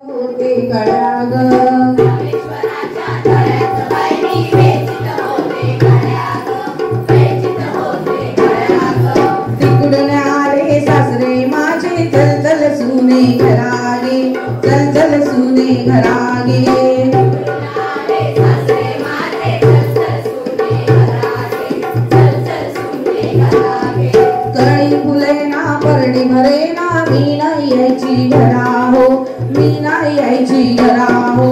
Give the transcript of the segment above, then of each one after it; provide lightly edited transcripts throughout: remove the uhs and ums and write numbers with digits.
होते गळ्याग तिकडून आले सासरे माझे चल सुने घरागे चल सुने घरागे कळी फुले ना परडी भरे ना मी नाही यायची घरा हो मी नाही यायची घरा हो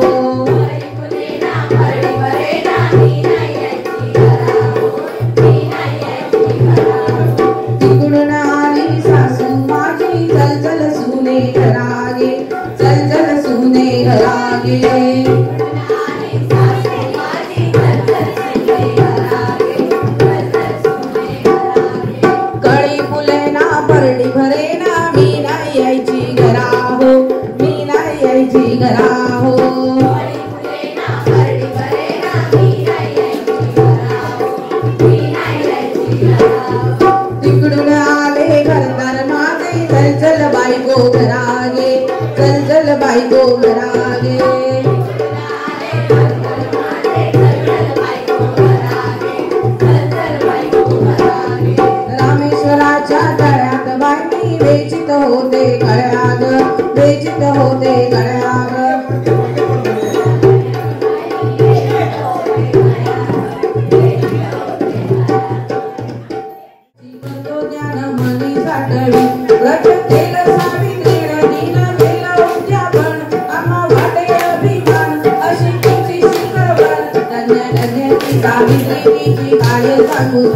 तिकडून आली सासू माझी चल सुने घरागे चल सुने घरागे परडी भरे ना मी नाही यायची घरा हो मी नाही यायची घरा हो तिकडून आले घरदार माझे चल बायको घरागे चल बायको घरागे रामेश्वराच्या तळ्यात बाई वेचित होते गळ्याग वेचित होते गळ्याग ज्ञान मनी साठवी व्रत केलं सावित्रीनं दिन केलं उद्यापन आम्हा वाटे अभिमान अशी तिची शिकवण धन्याची सावित्रीची काय सांगू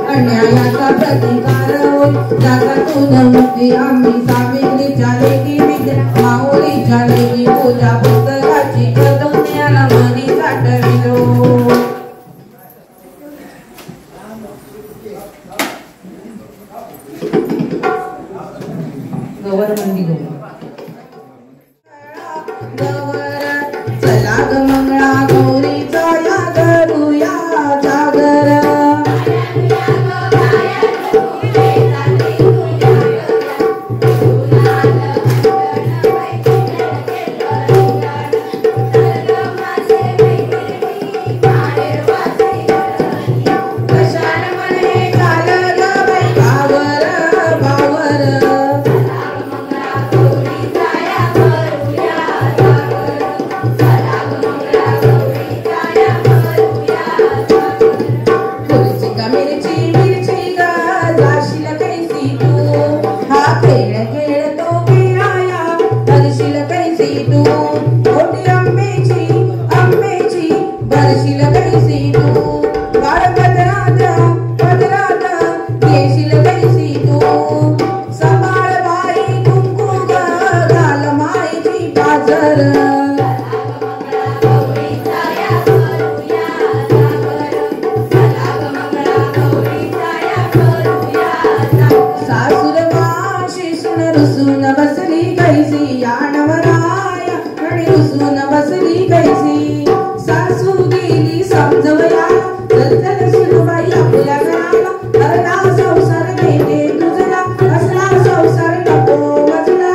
अन्यायाचा प्रतिकार होय त्याचा तुझ मुक्ती आम्ही सावित्रीच्या लेकी विद्या माऊलीच्या लेकी पूजा पुस्तकाची ज्ञान मनी साठविलो गवर मंदी चला ग मंगळा गौरीचा या करूया जागर रुसून बसली कैसी या नवराया आणि रुसून बसली कैसी सासू गेली समजवया चल सुनबाई आपल्या घराला हरला संसार देते तुझला असला संसार नको मजला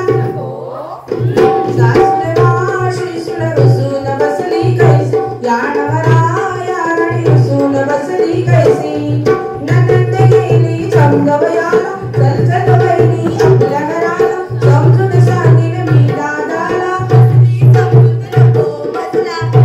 सासुरवाशी सुन रुसून बसली कैसी या नवराया आणि रुसून बसली कैसी नंद गेली समजवया चल बहिणी आपल्या समजून सांगेन मी दादाला समजून नको बसला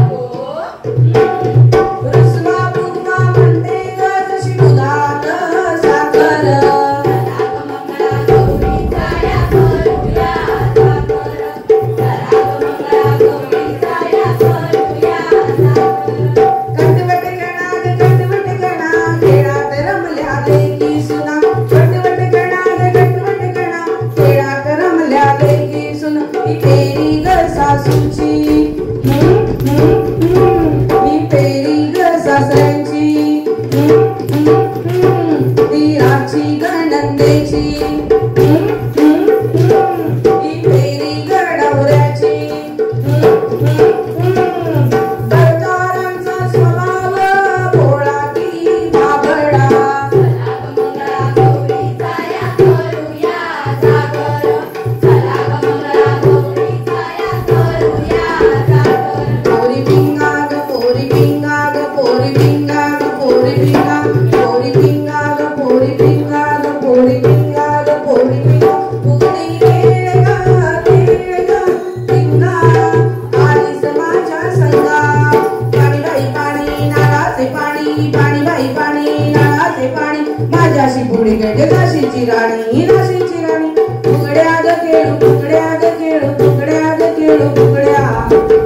नाशिची राणी नाशिची राणी फुगड्या ग खेळू फुगड्या ग खेळू फुगड्या ग खेळू फुगड्या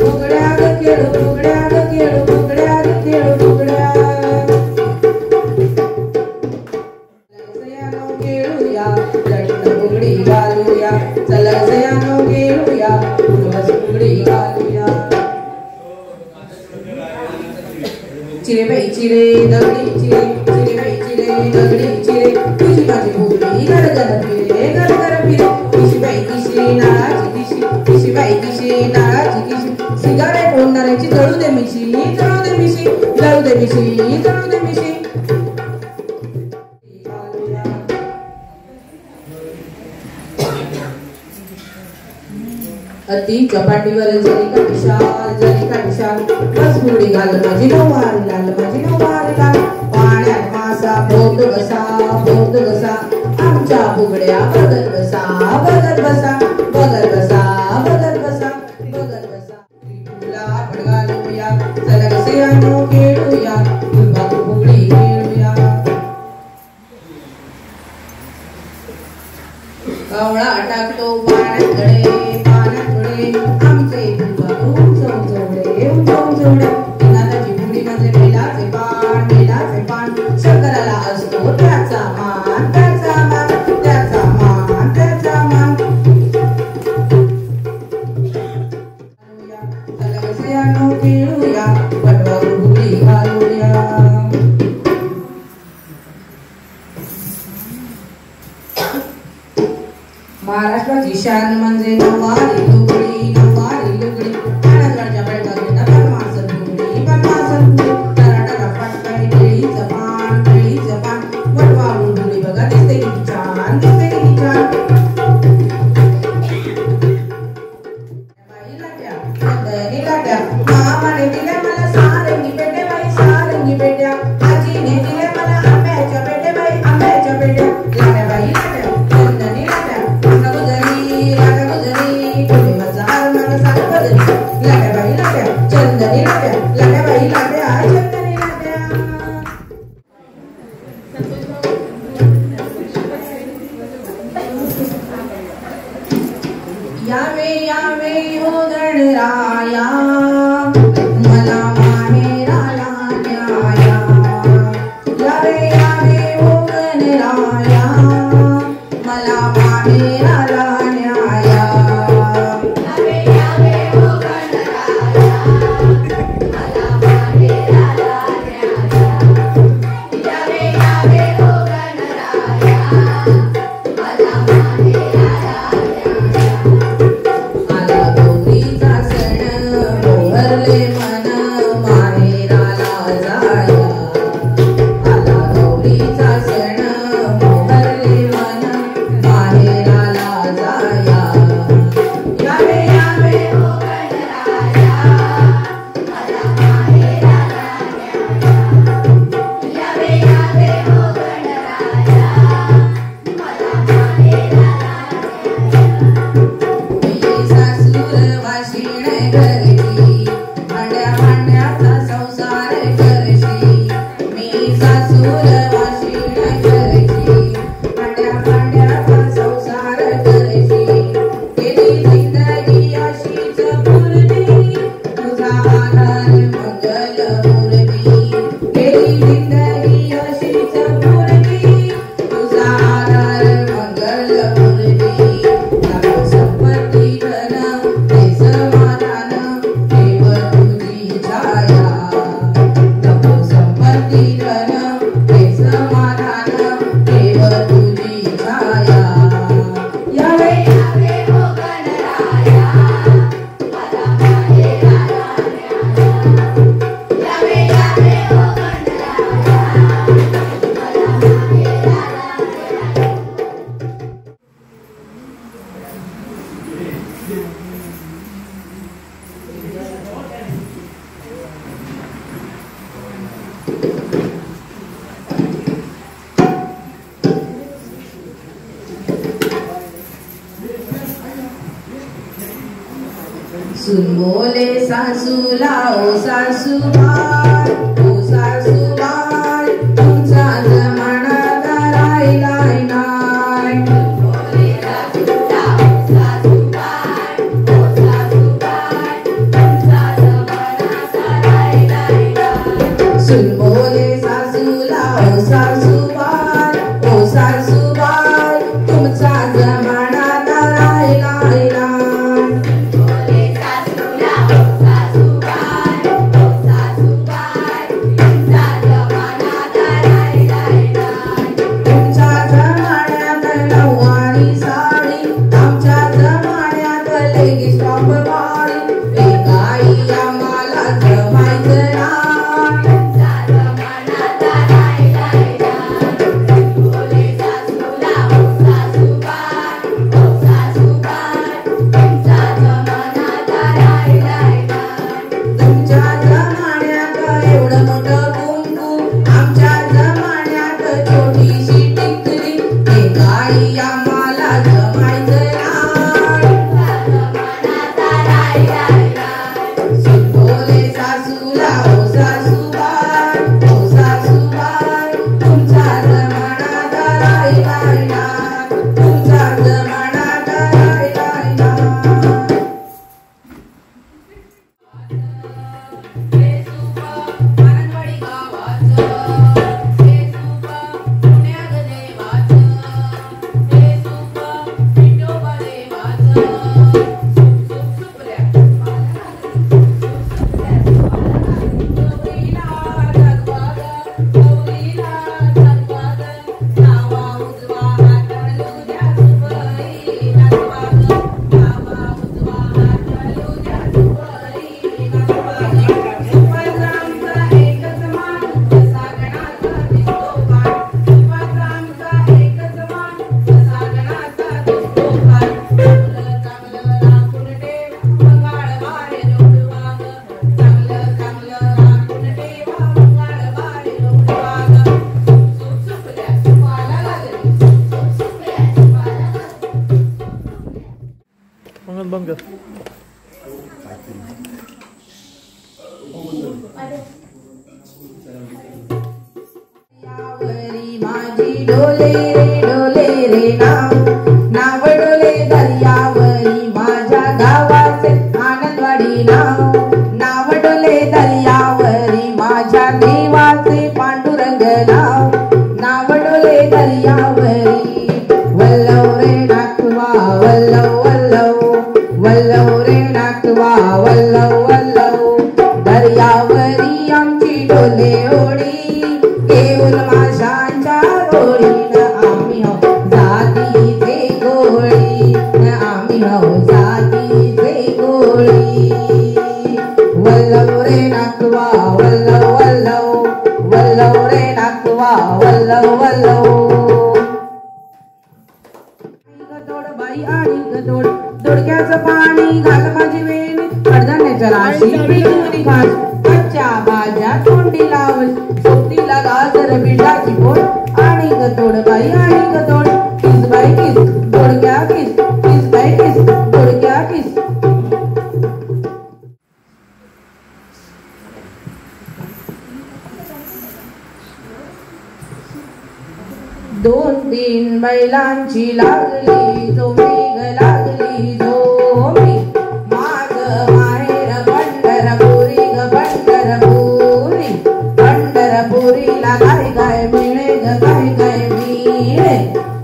फुगड्या ग खेळू फुगड्या ग खेळू फुगड्या ग खेळू फुगड्या सयानो खेळूया लटण फुगडी घालूया चला सयानो खेळूया बस फुगडी घालूया चिरे बाई चिरे दगडी चिरे चिरे बाई चिरे दगडी चिरे तुझी माझी फुगडी गरगर फिरे तुझी बाई दिशी नाळाची दिशी तुझी बाई दिशी नाळाची दिशी सिगारेट ओढणाऱ्याची जळू दे मिशी जळू दे मिशी जळू दे मिशी जळू दे मिशी अति चपाटीवर जरी का विशाल बस फुगडी घाल माझी नऊवारी लाल पाण्यात मासा पोट बसा आमच्या फुगड्या बघत बसा बघत बसा बघत बसा बघत बसा बघत बसा तुला आपण घालूया चला कसेयानो खेळूया तुला फुगडी खेळूया कावळा टाकतो पाण्याकडे आमचे उंचवडे नानाची फुगडी म्हणजे बेलाचे पान शंकराला असतो त्याचा मान त्याचा मान त्याचा मान त्याचा मान चला कसेयानो खेळूया पटवा फुगडी घालूया महाराष्ट्राची शान म्हणजे नऊवारी लुगडी पाण्याच्या बैठकीला परमासन फुगडी टराटरा फटकाई केळीचं पान वटवाळून फुगडी बघा दिसते किती छान बाई लाट्या मामाने दिल्या मला सारंगी पेट्या आजीने दिल्या मला आंब्याच्या पेट्या लाट्या बाई लाट्या चंदनी लाट्या चंदनी लाट्या यावे हो गणराया मला माहेराला न्याया यावे हो गणराया मला माहेराला न्याया सुन बोले सासूला ओ सासूबाई ओ सासूबाई तुमचा जमाना राहिलाय ना बोले सासूला ओ सासूबाई ओ सासूबाई तुमचा जमाना राहिला तुमचा जमाना राहिला bangga. माझी डोले रे नाव डोले दर्यावरी माझ्या गावाचे आनंदवाडी नाव डोले दर्यावरी माझ्या देवाचे पांडुरंग नाव डोले दर्यावरी वल्लव रे नाथवा वल्लव वल्लव रे नाथवा वल्लव दर्यावरी आमची डोले ओढी केवळ माशांच्या गोळीन आम्ही हो जातीचे गोळी आम्ही हो जातीचे गोळी वल्लव रे नाथवा वल्लव रे नाथवा वल्लव बाई आणि गदोड दोडक्याचं पाणी घाल माझी वेणी कडधान्याच्या राशी पिकवणी खास कच्च्या भाज्या तोंडी लावल सोबतीला गाजर बिटाची पोट आणि गदोड बाई आणि गदोड किस बाई किस दोडक्या किस बाई किस दोडक्या किस दोन तीन बैलांची लागली जोमी लागली जोमी माग माहेर पंढरपुरी ग पंढरपुरीला काय मिळे ग काय मिळे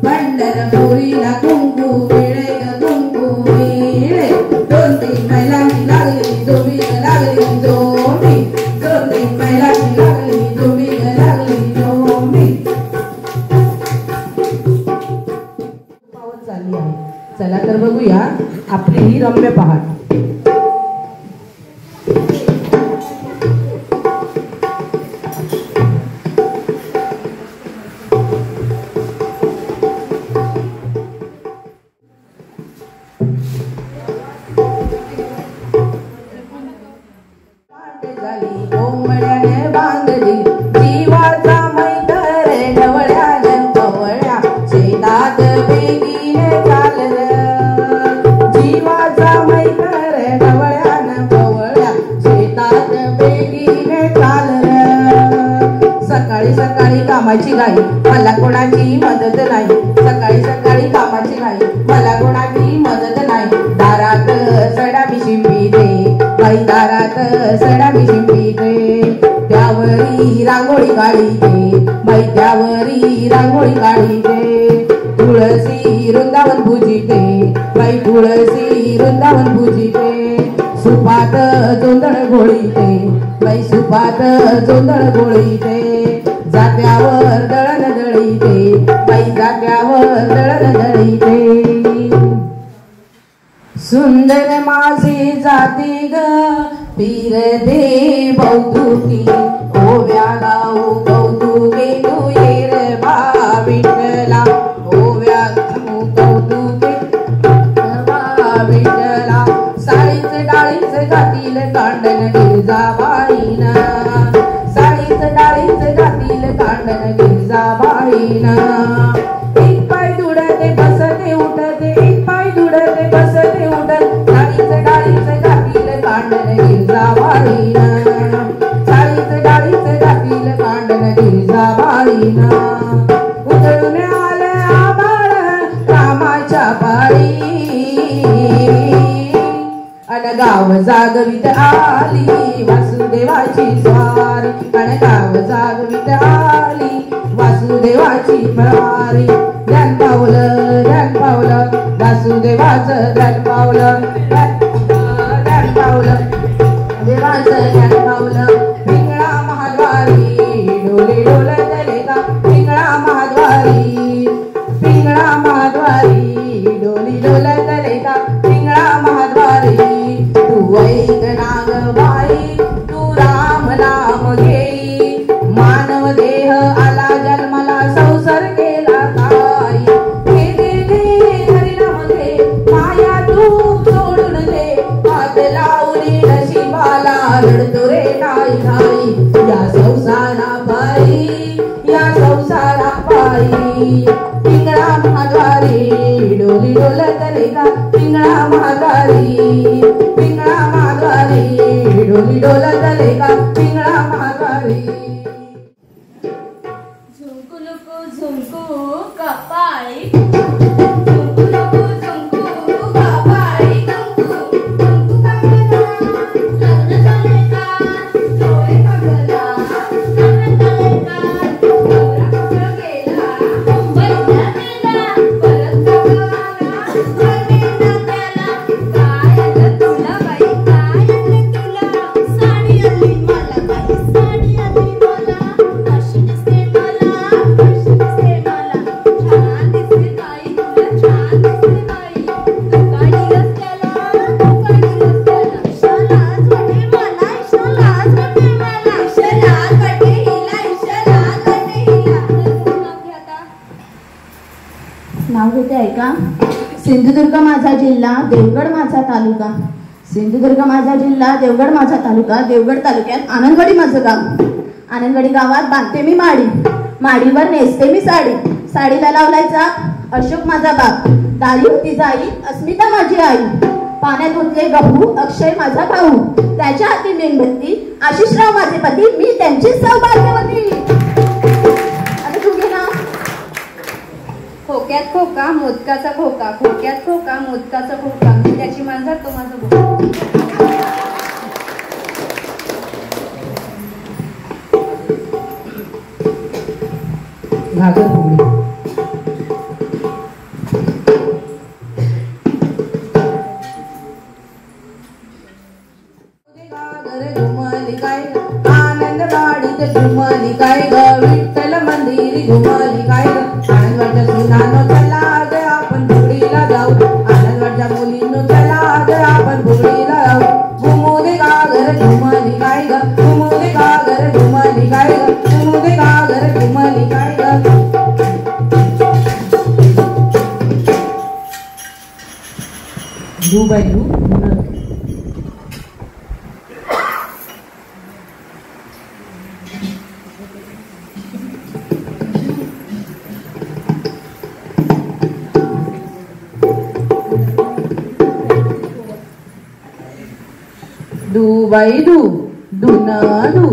पंढरपुरीला कुंकू मिळे ग कुंकू मिळे दोन तीन बैलांची लागली जोमी लागली जोमी दोन तीन बैलांची लागली जोमी लागली जोमी चालली आहे. चला तर बघूया आपली ही रम्य पहाट. झाली कोंबड्याने बांधली जीवाचा मैतर ढवळ्याने कवळ्या शेतात बेगीने चाललं जीवाचा मैतर ढवळ्याने कवळ्या शेतात बेगीने चाललं सकाळी सकाळी कामाची घाई मला कोणाची मदत नाही सकाळी सकाळी कामाची घाई मला कोणाची मदत नाही दारात सडा मी शिंपी दे बाई दारात सडा मी शिंपी दे त्यावरी रांगोळी काढी दे बाई त्यावरी रांगोळी काढी दे तुळसी वृंदावन पूजिते बाई तुळसी वृंदावन पूजिते सुपात जोंधळ घोळीते बाई सुपात जोंधळ घोळीते जात्यावर दळण दळीते बाई जात्यावर दळण दळीते सुंदर माझी जाती ग पीर दे बौतुकी ओव्या गाऊ कौतुके तू येर बा विठ्ठला ओव्या गाऊ कौतुके बा विठ्ठला साळीच डाळीच घातील कांडन गिरजाबाईना साळीच डाळीच घातील कांडन गिरजाबाईना एक पाय दुडते बसते उठते एक पाय दुडते बसते उठत डाळीच घातील कांडन गिरजाबाईना जाईना उधळून आले आभाळ रामाच्या पाळी अन गाव जागवित आली वासुदेवाची स्वारी अन गाव जागवित आली वासुदेवाची स्वारी ध्यान पावलं वासुदेवाचं ध्यान पावलं देवाचं ध्यान पावलं पिंगळा महाद्वारी डोले डोलतले का पिंगळा महाद्वारी डोली डोलतले का पिंगळा महाद्वारी तू ऐक नागबाई तू राम नाम घेई मानव देह आला जन्माला संसार केला काय हरिनाम घे माया तू सोडून दे हात लावली नशिबाला रडतो रे नाही नाही या संसारा पायी पिंगळा महाद्वारी डोली डोलतले का पिंगळा महाद्वारी डोली डोलतले का पिंगळा महाद्वारी झुंकू झुंकू कपाळी सिंधुदुर्ग माझा जिल्हा देवगड माझा तालुका सिंधुदुर्ग माझा जिल्हा देवगड माझा तालुका देवगड तालुक्यात आनंदवाडी माझं गाव आनंदवाडी गावात बांधते मी माडीवर नेसते मी साडीला लावलायचा अशोक माझा बाप दारी होती जाई अस्मिता माझी आई पाण्यात उतले गहू अक्षय माझा भाऊ त्याच्या हाती मेणबत्ती आशिषराव माझे पती मी त्यांची सौभाग्यवती खोक्यात खोका मोदकाचा खोका खोक्यात खोका मोदकाचा खोका मी त्याची मांजर तो माझं बोका घागर फुगडी आनंदवाडीत घुमली काय ग विठ्ठल मंदिरी घुमली काय ग आनंदवाडच्या सुनानो चला ग आपण फुगडीला जाऊ आनंदवाडच्या मुलींनो चला ग आपण फुगडीला जाऊ घुमू दे गागर घुमली काय ग घुमू दे गागर घुमली काय ग घुमू दे गागर घुमली काय ग दुबई दुबाई दू दुनादू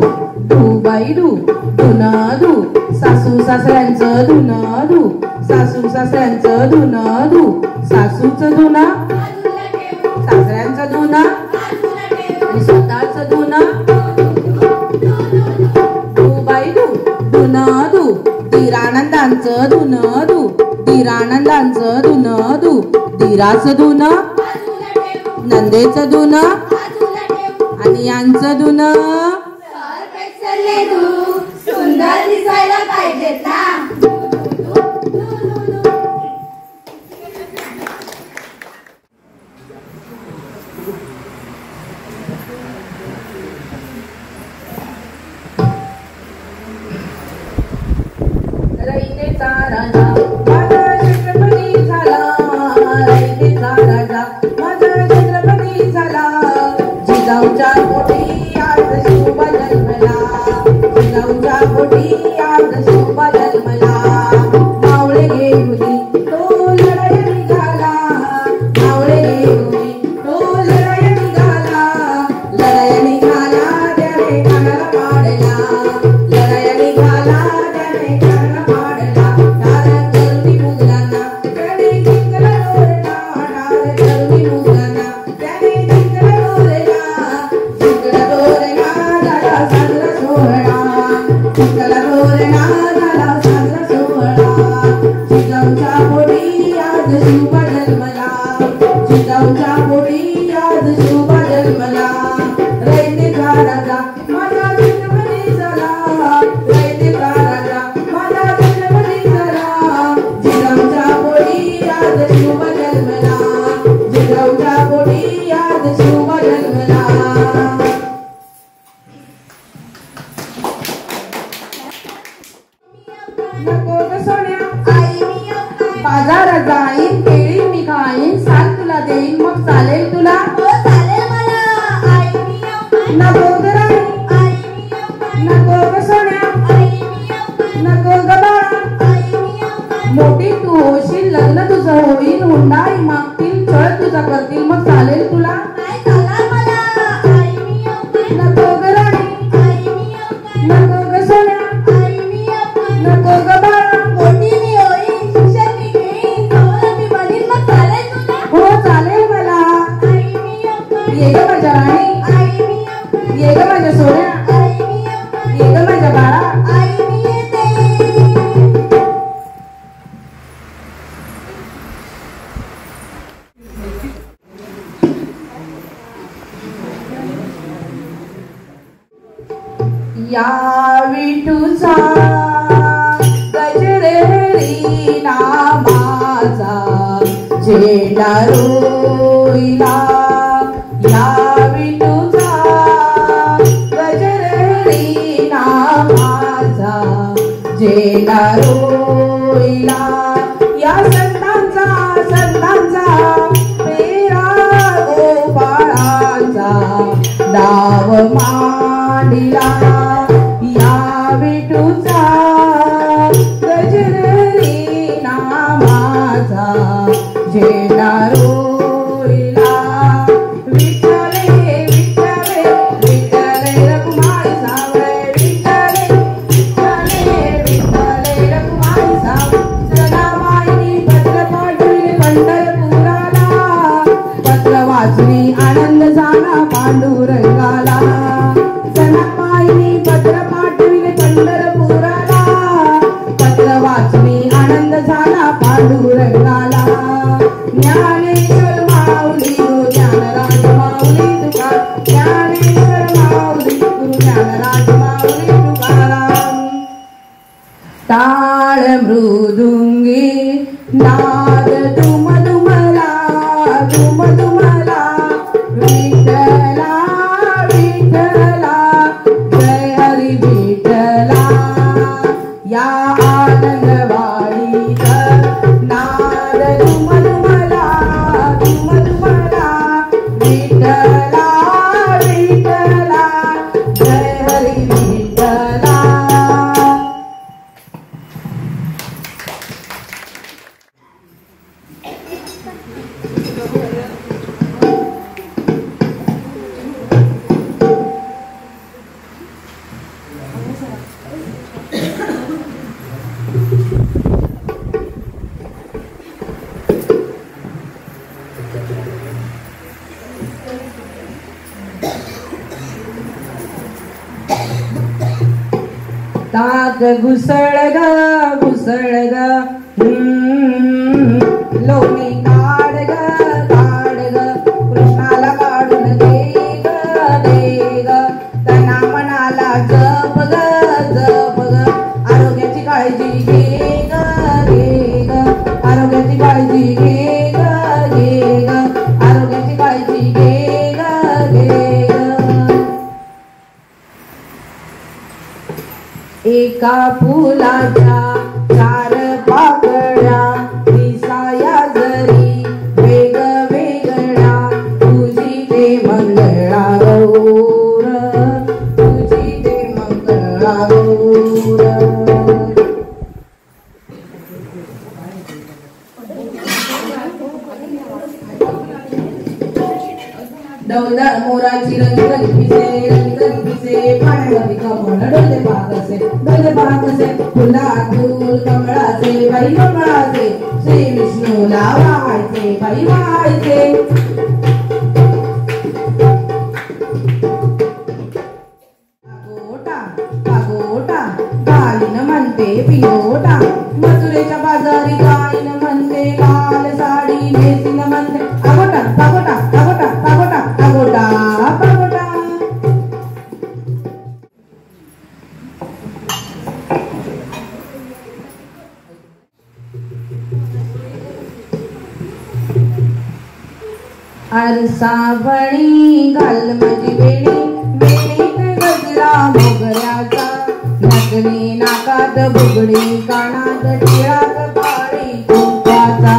दुबाई दू दुनादू सासू सासऱ्यांचं दुनादू सासू सासऱ्यांचं दुनादू सासूचं दुना सासऱ्यांचं दुना आणि स्वतःचं दुना दुबाई दू दुनादू धीरानंदांचं दुनादू धीरानंदांचं दुनादू धीराचं दुना नंदेचं दुना आणि यांचं दुन सुंदर दिसायला पाहिजेत ना रईतेचा राजा माझा छत्रपती झाला रईतेचा राजा माझा छत्रपती झाला जिजाऊच्या पोटी आज शुभ जन्मला जिजाऊच्या पोटी आज शुभ जन्मला मावळे घेऊन तो लढाई निघाला मावळे घेऊन तो लढाई निघाला लढाई निघाला त्याने कानाला पाडला लढाई निघाला त्याने का राजा माझा जन्मदी झाला रयते का राजा माझा जन्मदी झाला जिजाऊच्या पोटी आज शुभ जन्मला जिजाऊच्या पोटी आज शुभ जन्मला नको ग सोन्या आई मी बाजारात जाईन केळी मी खाईन साल तुला देईन मग चालेल तुला चालेल मला आई मी नको ग राणी आई मी नको ग सोन्या आई मी नको ग बाळा आई मी मोठी तू होशील लग्न तुझं होईल हुंडाई मागतील छळ तुझा करतील मग चालेल तुला नाही चालणार मला आई मी नको ग राणी आई मी नको ग सोन्या आई मी नको ग बाळा मोठी मी होईन शिक्षण मी घेईन नवरा मी बनीन मग चालेल तुला हो चालेल मला आई मी ये ग माझ्या राणी आई मी ये ग माझ्या सोन्या आई मी ये ग माझ्या बाळा आई मी येते या विठूचा गजरेरी नामाचा झेंडा रोईला या विठूचा गजरेरी नामाचा झेंडा रोईला या संतांचा पेरा गोपाळाचा डाव मांडिला या विठूचा गजरेरी नामाचा झेंडा रोईला विठ्ठले विठ्ठले विठ्ठले रखुमाई सावळे विठ्ठले विठ्ठले विठ्ठले रखुमाई सावळे सदामाईनी पत्र पाठविले पंढरपुराला पत्र वाचली आनंद झाला पांडुरंगाला सनामाईनी पत्र पाठविले पंढरपुराला पत्र वाचली आनंद झाला पांडुरंगाला ज्ञानेश्वर माऊली गुरु ज्ञानराज माऊली तुकाराम ज्ञानेश्वर माऊली गुरु ज्ञानराज माऊली तुकाराम टाळ मृदुंगी नाद दुमदुमला दुमदुमला विठ्ठला विठ्ठला जय हरी विठ्ठला या आनंदवाडीत नाद दुमदुमला दुमदुमला विठ्ठला विठ्ठला जय हरी विठ्ठला ताक घुसळ ग लोणी काढ ग कृष्णाला काढून दे ग त्यांना मनाला जप ग आरोग्याची काळजी घे ग आरोग्याची काळजी घे ग आरोग्याची काळजी घे ग एका फुलाच्या चार पाकळ्या दिसाया जरी वेगवेगळ्या तुझी ते मंगळा गौर तुझी ते मंगळा गौर डौलदार मोराची रंग पिसे पाण्यावरती कमळ डोले पाकसे फुलात फुल कमळाचे बाई कमळाचे श्री विष्णूला वाहायचे बाई वाहायचे कागोटा गालीन म्हणते पियोटा मथुरेच्या बाजारी गाईन म्हणते लाल साडी नेसीन म्हणते आगोटा पागोटा आगोटा पागोटा आगोटा पागोटा आरसावणी घाल माझी वेणी वेणीत गजरा मोगऱ्याचा नाचणी नाकात बुगडी कानात टिळात काळी कुंकवाचा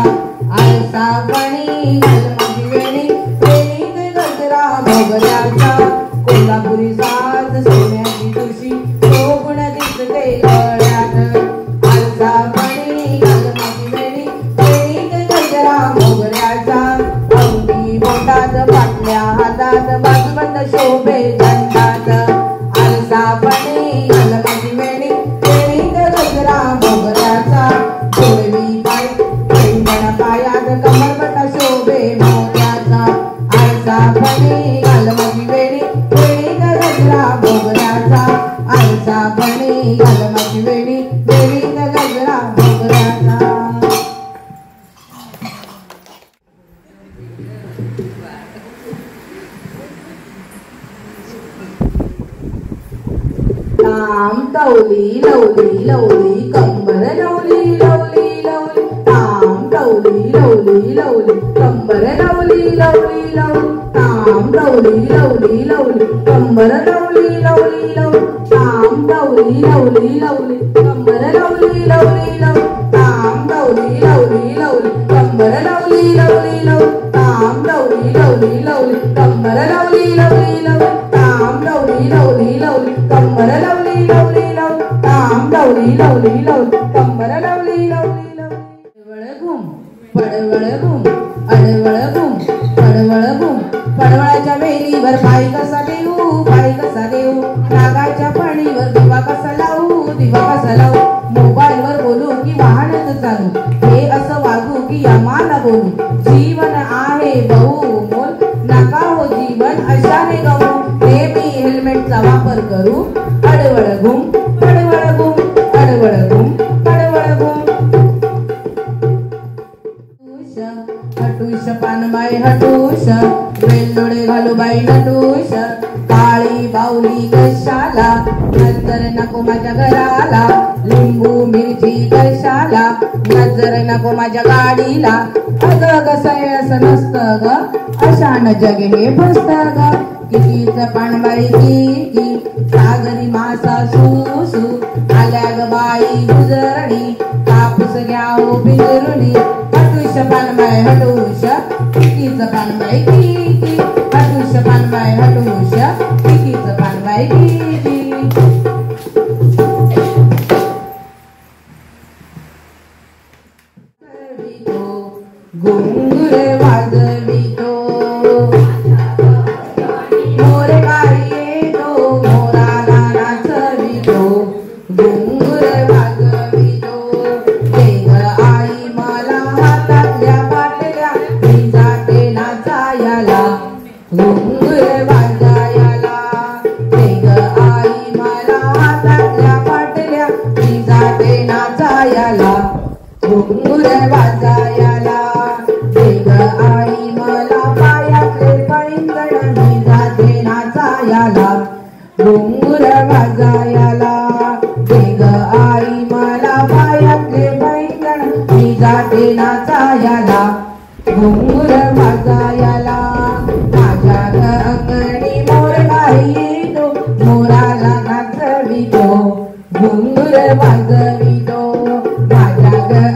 आरसावणी घाल माझी वेणी वेणीत गजरा मोगऱ्याचा कोल्हापुरी साज सोन्याची तुळशी शोभून दिसते गळ्यात आरसावणी घाल माझी वेणी वेणीत गजरा मोगऱ्याचा बोटात पाटल्या हातात बाजूबंद शोभे दंडात आरसावणी घाल माझी वेणी वेणीत गजरा मोगऱ्याचा जोडवी पाय पैंजण पायात कमरपट्टा शोभे मोत्याचा आरसावणी घाल माझी वेणी वेणीत गजरा मोगऱ्याचा आरसावणी घाल माझी वेणी वेणीत गजरा मोगऱ्याचा ताम तवली लवली लवली कंबर लवली लवली लवली ताम तवली लवली लवली कंबर लवली लवली लवली ताम तवली लवली लवली कंबर लवली लवली लवली ताम तवली लवली लवली कंबर लवली लवली लवली ताम तवली लवली लवली कंबर लवली लवली लवली ताम तवली लवली लवली कंबर लवली लवली लवली ताम तवली लवली लवली कंबर लवली लवली लवली ताम तवली लवली लवली कंबर लवली लवली लवली घुम पडवळ घुम अडवळ घुम पडवळ घुम पडवळाच्या वेलीवर पाय कसा देऊ नागाच्या फणीवर दिवा कसा लावू मोबाईलवर बोलू की वाहनच चालू हे असं वागू की आम्हाला बोलू जीवन आहे बहुमोल नका हो जीवन अशाने गमू नेहमी हेल्मेटचा वापर करू अडवळ घुम पडवळ घुम अडवळ घुम पडवळ घुम हटूश पानबाई हटूश वेलदोडे घालू बाई नटूश काळी बावली कशाला नजर नको माझ्या घराला लिंबू मिरची कशाला नजर नको माझ्या गाडीला अग कसं असं नसतं ग अशान जग हे फसत ग कितीच पानबाई की सागरी मासा सुसू आल्या ग बाई गुजरणी कापूस घ्या हो बिजरुणी हटूश पानबाई हटूश कितीच पानबाई की हटूश पानबाई हटूश कितीच पानबाई की घुंगुर वाजवितो मोरे गाई येतो मोराला नाचवितो घुंगुर वाजवितो देग आई मला हातातल्या बाटल्या मी जाते नाचायला घुंगुर वाजायला देग आई मला हातातल्या बाटल्या मी जाते नाचायला घुंगुर वाजायला देग आई मला पायातले पैंजण मी जाते नाचायला घुंगुर वाजायला देग आई मला पायातले पैंजण मी जाते नाचायला घुंगुर वाजायला माझ्या अंगणी मोर गाई येतो मोराला नाचवितो घुंगुर वाजवितो माझ्या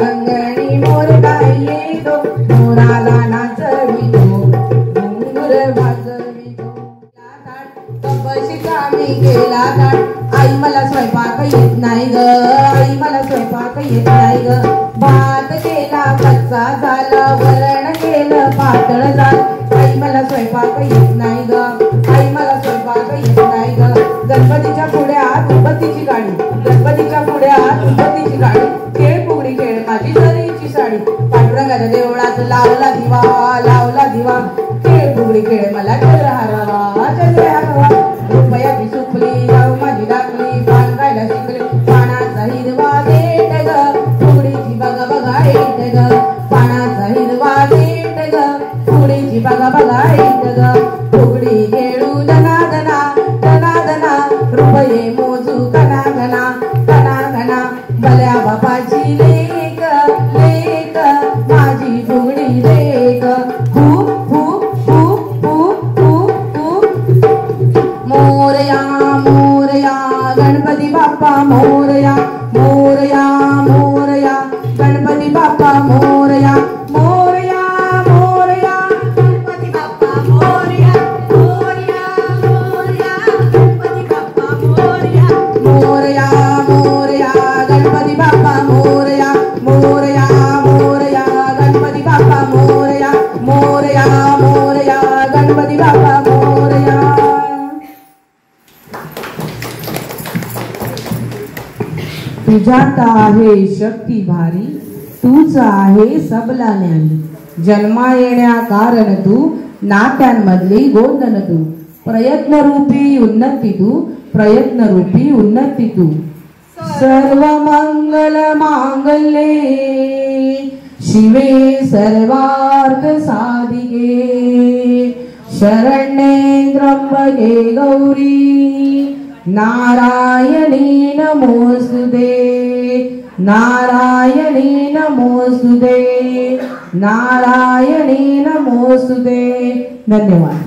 अंगणी मोर गाई येतो मोराला नाचवितो घुंगुर वाजवितो कपशीचा मी केला ताट आई मला स्वयंपाक येत नाही ग आई मला स्वयंपाक येत नाही ग भात केला कच्चा झाला वरण केलं पातळ झालं आई मला स्वयंपाक येत नाही ग आई मला स्वयंपाक येत नाही ग गणपतीच्या पुढ्यात उंबतीची गाडी गणपतीच्या पुढ्यात उंबतीची गाडी खेळ फुगडी खेळ माझी जरीची साडी पांडुरंगाच्या देवळात लावला दिवा खेळ फुगडी खेळ मला चंद्र हरवा रुपयाची सुपली जाऊ माझी डाकली पान खायला शिकली पानाचा हिरवा देट ग फुगडीची बघा बघा येत ग पानाचा हिरवा देट ग फुगडीची बघा बघा येत ग फुगडी खेळू दना दना दना दना रुपये मोजू कना घना कना घना भल्या बापाची लेक लेक माझी फुगडी लेक खूप खूप मोरया गणपती बाप्पा मोरया मोरया मोरया गणपती बाप्पा मोरया मोरया मोरया गणपती बाप्पा मोरया मोरया मोरया गणपती बाप्पा मोरया मोरया मोरया गणपती बाप्पा मोरया मोरया मोरया गणपती बाप्पा मोरया मोरया मोरया गणपती बाप्पा मोरया. तुझ्यात आहे शक्ती भारी तूच आहे सबला ज्ञानी जन्मा येण्या कारण तू नात्यांमधली गोंधन तू प्रयत्न रूपी उन्नती तू प्रयत्न रूपी उन्नती तू सर्व मंगल मांगल्ये शिवे सर्वार्थ साधिके शरण्ये त्र्यंबके गौरी नारायणी नमोस्तुते नारायणी नमोस्तुते नारायणी नमोस्तुते. धन्यवाद.